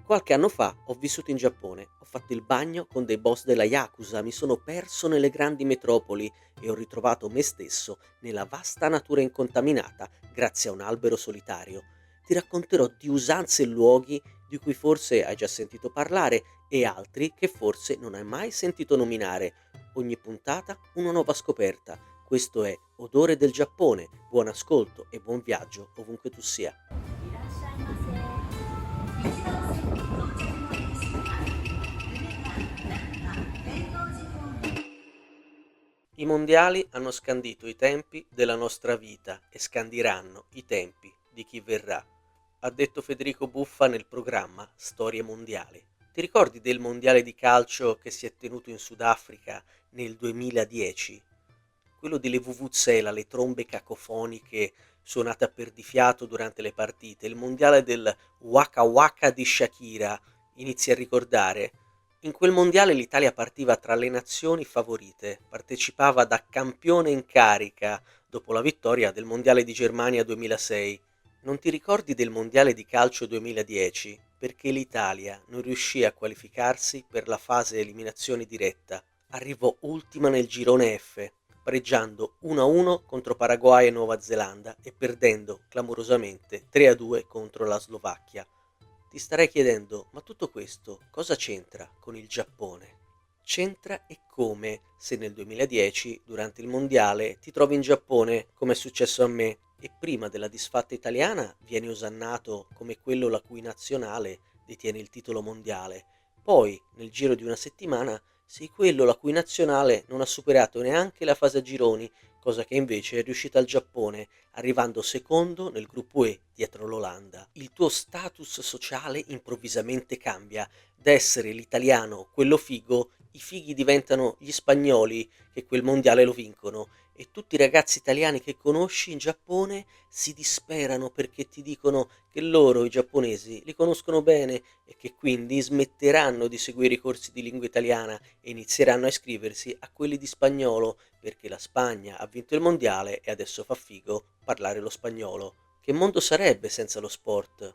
Qualche anno fa ho vissuto in Giappone, ho fatto il bagno con dei boss della Yakuza, mi sono perso nelle grandi metropoli e ho ritrovato me stesso nella vasta natura incontaminata grazie a un albero solitario. Ti racconterò di usanze e luoghi di cui forse hai già sentito parlare e altri che forse non hai mai sentito nominare. Ogni puntata una nuova scoperta. Questo è Odore del Giappone. Buon ascolto e buon viaggio ovunque tu sia. いらっしゃいませ。一番線到着のですが、夢がなんか天王寺方面。I mondiali hanno scandito i tempi della nostra vita e scandiranno i tempi di chi verrà, ha detto Federico Buffa nel programma Storie Mondiali. Ti ricordi del mondiale di calcio che si è tenuto in Sudafrica nel 2010? Quello delle vuvuzela, le trombe cacofoniche suonate a perdifiato durante le partite, il mondiale del Waka Waka di Shakira, inizi a ricordare? In quel mondiale l'Italia partiva tra le nazioni favorite, partecipava da campione in carica dopo la vittoria del mondiale di Germania 2006. Non ti ricordi del mondiale di calcio 2010? Perché l'Italia non riuscì a qualificarsi per la fase eliminazione diretta. Arrivò ultima nel girone F, pareggiando 1-1 contro Paraguay e Nuova Zelanda e perdendo clamorosamente 3-2 contro la Slovacchia. Ti starei chiedendo, ma tutto questo cosa c'entra con il Giappone? C'entra e come se nel 2010, durante il mondiale, ti trovi in Giappone, come è successo a me, e prima della disfatta italiana vieni osannato come quello la cui nazionale detiene il titolo mondiale. Poi, nel giro di una settimana, sei quello la cui nazionale non ha superato neanche la fase a gironi, cosa che invece è riuscita al Giappone, arrivando secondo nel gruppo E dietro l'Olanda. Il tuo status sociale improvvisamente cambia, da essere l'italiano, quello figo, i fighi diventano gli spagnoli che quel mondiale lo vincono e tutti i ragazzi italiani che conosci in Giappone si disperano perché ti dicono che loro, i giapponesi, li conoscono bene e che quindi smetteranno di seguire i corsi di lingua italiana e inizieranno a iscriversi a quelli di spagnolo perché la Spagna ha vinto il mondiale e adesso fa figo parlare lo spagnolo. Che mondo sarebbe senza lo sport?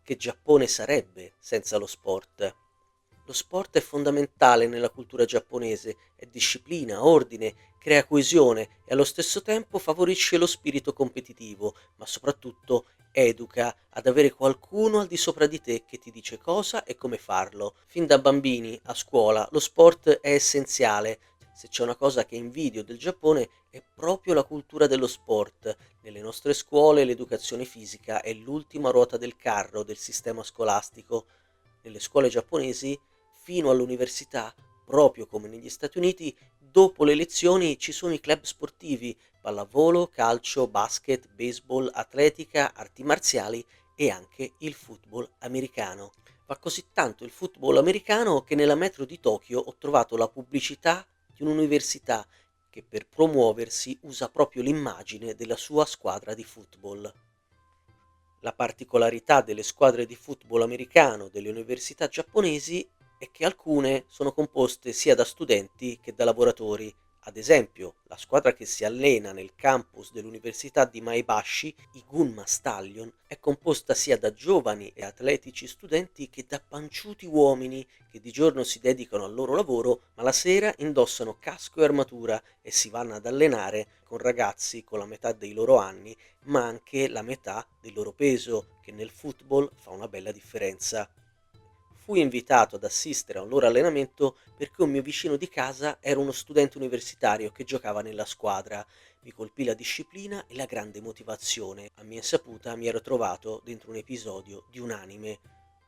Che Giappone sarebbe senza lo sport? Lo sport è fondamentale nella cultura giapponese, è disciplina, ordine, crea coesione e allo stesso tempo favorisce lo spirito competitivo, ma soprattutto educa ad avere qualcuno al di sopra di te che ti dice cosa e come farlo. Fin da bambini, a scuola, lo sport è essenziale. Se c'è una cosa che invidio del Giappone è proprio la cultura dello sport. Nelle nostre scuole l'educazione fisica è l'ultima ruota del carro del sistema scolastico. Nelle scuole giapponesi fino all'università, proprio come negli Stati Uniti, dopo le lezioni ci sono i club sportivi, pallavolo, calcio, basket, baseball, atletica, arti marziali e anche il football americano. Va così tanto il football americano che nella metro di Tokyo ho trovato la pubblicità di un'università che per promuoversi usa proprio l'immagine della sua squadra di football. La particolarità delle squadre di football americano delle università giapponesi è che alcune sono composte sia da studenti che da lavoratori. Ad esempio, la squadra che si allena nel campus dell'università di Maebashi, i Gunma Stallion, è composta sia da giovani e atletici studenti che da panciuti uomini che di giorno si dedicano al loro lavoro, ma la sera indossano casco e armatura e si vanno ad allenare con ragazzi con la metà dei loro anni ma anche la metà del loro peso, che nel football fa una bella differenza. Fui invitato ad assistere a un loro allenamento perché un mio vicino di casa era uno studente universitario che giocava nella squadra. Mi colpì la disciplina e la grande motivazione. A mia insaputa mi ero trovato dentro un episodio di un anime.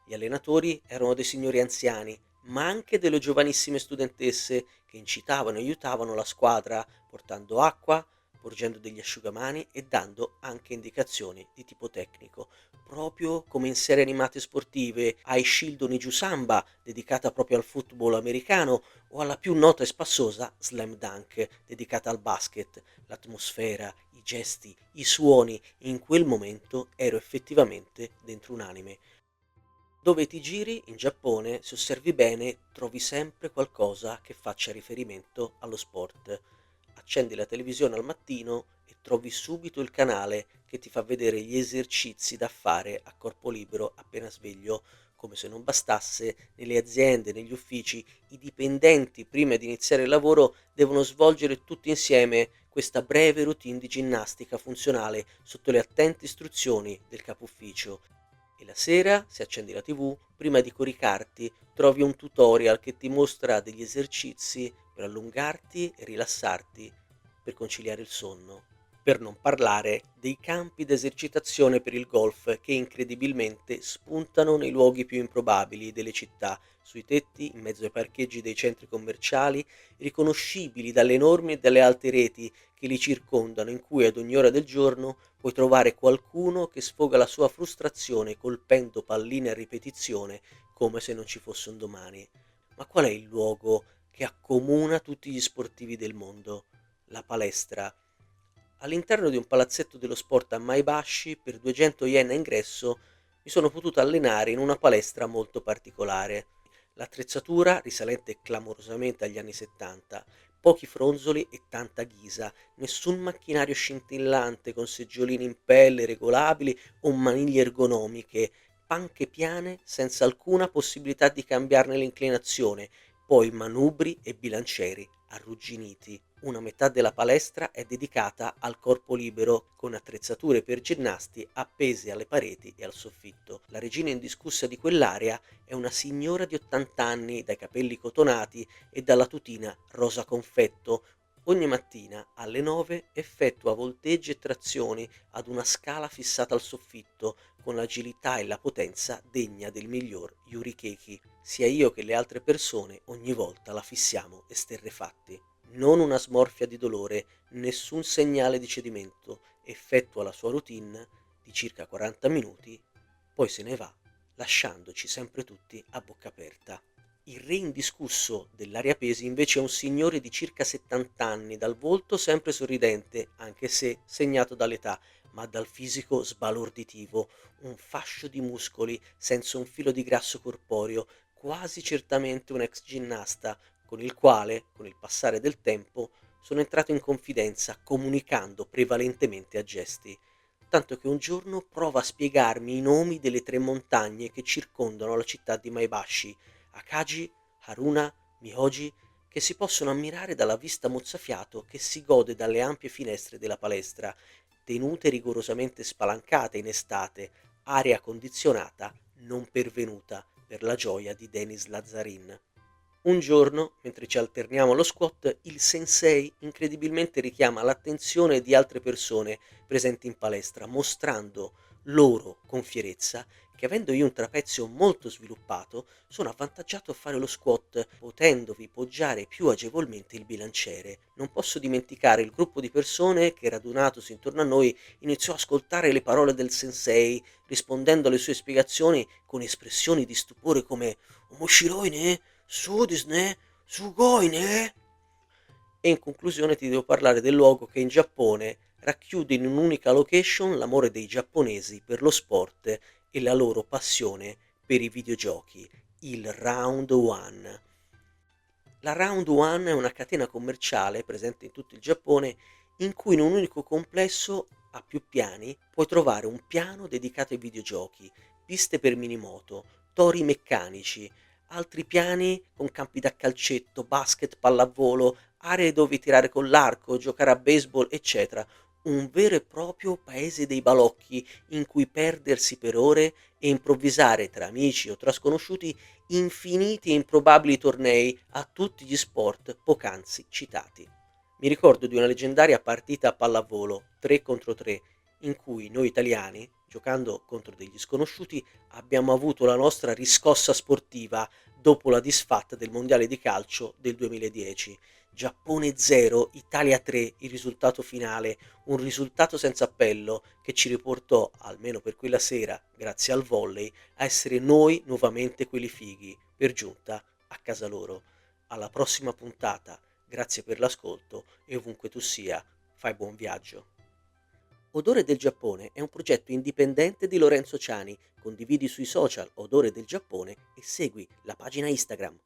Gli allenatori erano dei signori anziani, ma anche delle giovanissime studentesse che incitavano e aiutavano la squadra portando acqua, porgendo degli asciugamani e dando anche indicazioni di tipo tecnico, proprio come in serie animate sportive, ai Shildon Iju Samba, dedicata proprio al football americano, o alla più nota e spassosa Slam Dunk, dedicata al basket. L'atmosfera, i gesti, i suoni, in quel momento ero effettivamente dentro un anime. Dove ti giri in Giappone, se osservi bene, trovi sempre qualcosa che faccia riferimento allo sport. Accendi la televisione al mattino e trovi subito il canale che ti fa vedere gli esercizi da fare a corpo libero appena sveglio. Come se non bastasse, nelle aziende, negli uffici, i dipendenti prima di iniziare il lavoro devono svolgere tutti insieme questa breve routine di ginnastica funzionale sotto le attente istruzioni del capo ufficio. E la sera, se accendi la TV, prima di coricarti, trovi un tutorial che ti mostra degli esercizi per allungarti e rilassarti, per conciliare il sonno. Per non parlare dei campi d'esercitazione per il golf che incredibilmente spuntano nei luoghi più improbabili delle città, sui tetti, in mezzo ai parcheggi dei centri commerciali, riconoscibili dalle enormi e dalle alte reti che li circondano, in cui ad ogni ora del giorno puoi trovare qualcuno che sfoga la sua frustrazione colpendo palline a ripetizione come se non ci fosse un domani. Ma qual è il luogo che accomuna tutti gli sportivi del mondo? La palestra. All'interno di un palazzetto dello sport a Maebashi, per 200 yen a ingresso, mi sono potuto allenare in una palestra molto particolare. L'attrezzatura, risalente clamorosamente agli anni 70, pochi fronzoli e tanta ghisa, nessun macchinario scintillante con seggiolini in pelle regolabili o maniglie ergonomiche, panche piane senza alcuna possibilità di cambiarne l'inclinazione, poi manubri e bilancieri arrugginiti. Una metà della palestra è dedicata al corpo libero, con attrezzature per ginnasti appese alle pareti e al soffitto. La regina indiscussa di quell'area è una signora di 80 anni, dai capelli cotonati e dalla tutina rosa confetto. Ogni mattina alle 9 effettua volteggi e trazioni ad una scala fissata al soffitto, con l'agilità e la potenza degna del miglior Yurikeki. Sia io che le altre persone ogni volta la fissiamo esterrefatti. Non una smorfia di dolore, nessun segnale di cedimento. Effettua la sua routine di circa 40 minuti, poi se ne va, lasciandoci sempre tutti a bocca aperta. Il re indiscusso dell'area pesi invece è un signore di circa 70 anni, dal volto sempre sorridente, anche se segnato dall'età, ma dal fisico sbalorditivo, un fascio di muscoli senza un filo di grasso corporeo, quasi certamente un ex ginnasta, con il quale, con il passare del tempo, sono entrato in confidenza comunicando prevalentemente a gesti, tanto che un giorno prova a spiegarmi i nomi delle 3 montagne che circondano la città di Maebashi, Akagi, Haruna, Mihoji, che si possono ammirare dalla vista mozzafiato che si gode dalle ampie finestre della palestra, tenute rigorosamente spalancate in estate, aria condizionata non pervenuta per la gioia di Denis Lazzarin. Un giorno, mentre ci alterniamo allo squat, il sensei incredibilmente richiama l'attenzione di altre persone presenti in palestra, mostrando loro con fierezza che avendo io un trapezio molto sviluppato, sono avvantaggiato a fare lo squat, potendovi poggiare più agevolmente il bilanciere. Non posso dimenticare il gruppo di persone che, radunatosi intorno a noi, iniziò a ascoltare le parole del sensei, rispondendo alle sue spiegazioni con espressioni di stupore come «Omoshiroi ne? Su desu ne? Sugoi ne?» E in conclusione ti devo parlare del luogo che in Giappone racchiude in un'unica location l'amore dei giapponesi per lo sport e la loro passione per i videogiochi, il Round One. La Round One è una catena commerciale presente in tutto il Giappone in cui in un unico complesso a più piani puoi trovare un piano dedicato ai videogiochi, piste per minimoto, tori meccanici, altri piani con campi da calcetto, basket, pallavolo, aree dove tirare con l'arco, giocare a baseball, eccetera. Un vero e proprio paese dei balocchi in cui perdersi per ore e improvvisare tra amici o tra sconosciuti infiniti e improbabili tornei a tutti gli sport poc'anzi citati. Mi ricordo di una leggendaria partita a pallavolo 3 contro 3 in cui noi italiani, giocando contro degli sconosciuti, abbiamo avuto la nostra riscossa sportiva dopo la disfatta del mondiale di calcio del 2010. Giappone 0, Italia 3, il risultato finale, un risultato senza appello che ci riportò, almeno per quella sera, grazie al volley, a essere noi nuovamente quelli fighi, per giunta a casa loro. Alla prossima puntata, grazie per l'ascolto e ovunque tu sia, fai buon viaggio. Odore del Giappone è un progetto indipendente di Lorenzo Ciani. Condividi sui social Odore del Giappone e segui la pagina Instagram.